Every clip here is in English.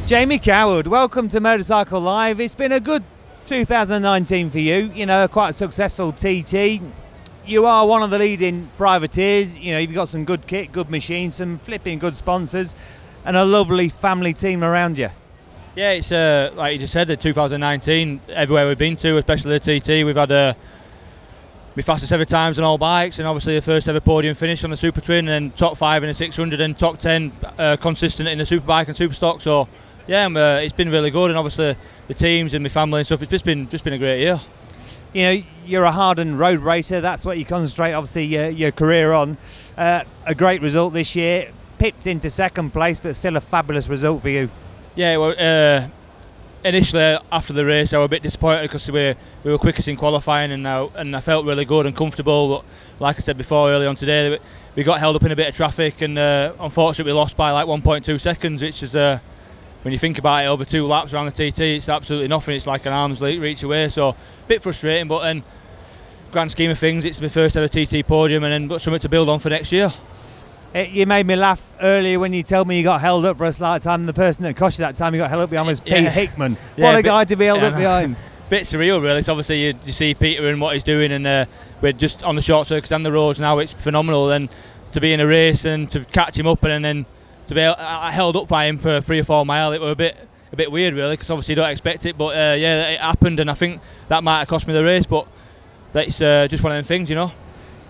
Jamie Coward, welcome to Motorcycle Live. It's been a good 2019 for you, quite a successful TT. You are one of the leading privateers, you've got some good kit, good machines, some flipping good sponsors and a lovely family team around you. Yeah, it's like you just said, 2019, everywhere we've been to, especially the TT, we've had my fastest ever times on all bikes, and obviously the first ever podium finish on the Super Twin, and then top 5 in the 600 and top 10 consistent in the Superbike and Superstock. So yeah, it's been really good, and obviously the teams and my family and stuff, it's just been a great year. You're a hardened road racer, that's what you concentrate obviously your career on. A great result this year, pipped into second place, but still a fabulous result for you. Yeah, well, initially after the race I was a bit disappointed because we were quickest in qualifying, and I felt really good and comfortable, but like I said before earlier on today, we got held up in a bit of traffic, and unfortunately we lost by like 1.2 seconds, which is when you think about it, over 2 laps around the TT, it's absolutely nothing. It's like an arm's reach away, so a bit frustrating, but then grand scheme of things, it's my first ever TT podium, and then got something to build on for next year. You made me laugh earlier when you told me you got held up for a slight time. The person that cost you that time you got held up behind was Pete Hickman. What a guy to be held up behind. Bit surreal really. So obviously you see Peter and what he's doing, and we're just on the short circuits and the roads now. It's phenomenal, and to be in a race and to catch him up and then to be held up by him for 3 or 4 miles, it was a bit weird really, because obviously you don't expect it, but yeah, it happened, and I think that might have cost me the race, but that's just one of them things, You're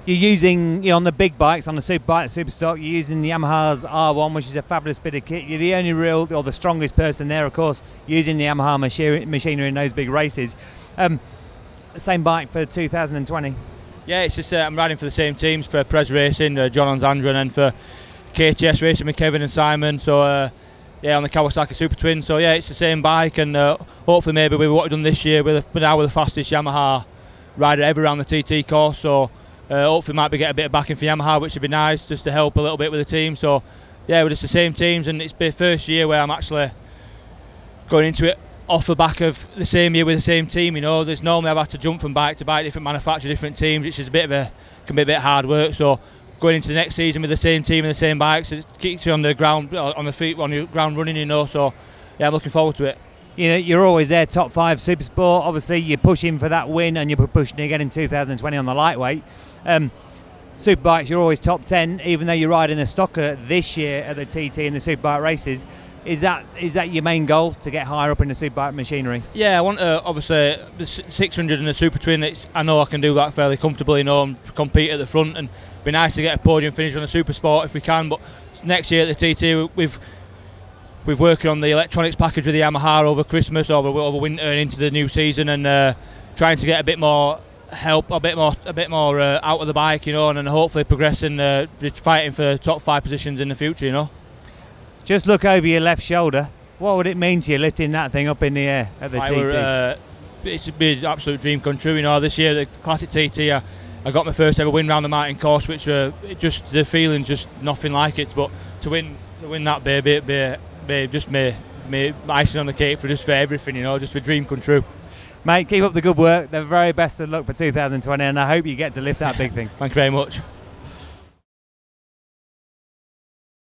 using, on the big bikes, on the Superbike, the Superstock, you're using the Yamaha's R1, which is a fabulous bit of kit. You're the only real, or the strongest person there, of course, using the Yamaha machinery in those big races. Same bike for 2020? Yeah, it's just I'm riding for the same teams, for Prez Racing, John and Zandra, and then for KTS Racing with Kevin and Simon. So yeah, on the Kawasaki Super Twin. So yeah, it's the same bike, and hopefully maybe with what we've done this year, we're now the fastest Yamaha rider ever around the TT course. So hopefully might be get a bit of backing for Yamaha, which would be nice, just to help a little bit with the team. So yeah, we're just the same teams, and it's the first year where I'm actually going into it off the back of the same year with the same team. There's normally I've had to jump from bike to bike, different manufacturer, different teams, which is can be a bit hard work. So going into the next season with the same team and the same bikes, it keeps you on the ground, on the feet, on your ground running. So yeah, I'm looking forward to it. You're always there, top 5 Supersport. Obviously, you're pushing for that win, and you're pushing again in 2020 on the lightweight. Superbikes, you're always top 10, even though you're riding a stocker this year at the TT and the Superbike races. Is that your main goal, to get higher up in the Superbike machinery? Yeah, I want obviously the 600 and the Super Twin. I know I can do that fairly comfortably, and compete at the front, and it'd be nice to get a podium finish on the Supersport if we can. But next year at the TT, we've working on the electronics package with the Yamaha over Christmas, over winter and into the new season, and trying to get a bit more help, a bit more out of the bike, and then hopefully progressing, fighting for top 5 positions in the future, Just look over your left shoulder. What would it mean to you lifting that thing up in the air at the TT? It's been an absolute dream come true. This year the classic TT, I got my first ever win round the mountain course, which just the feeling's just nothing like it. But to win that baby, it'd be just me icing on the cake for everything, just a dream come true. Mate, keep up the good work. The very best of luck for 2020, and I hope you get to lift that big thing. Thank you very much.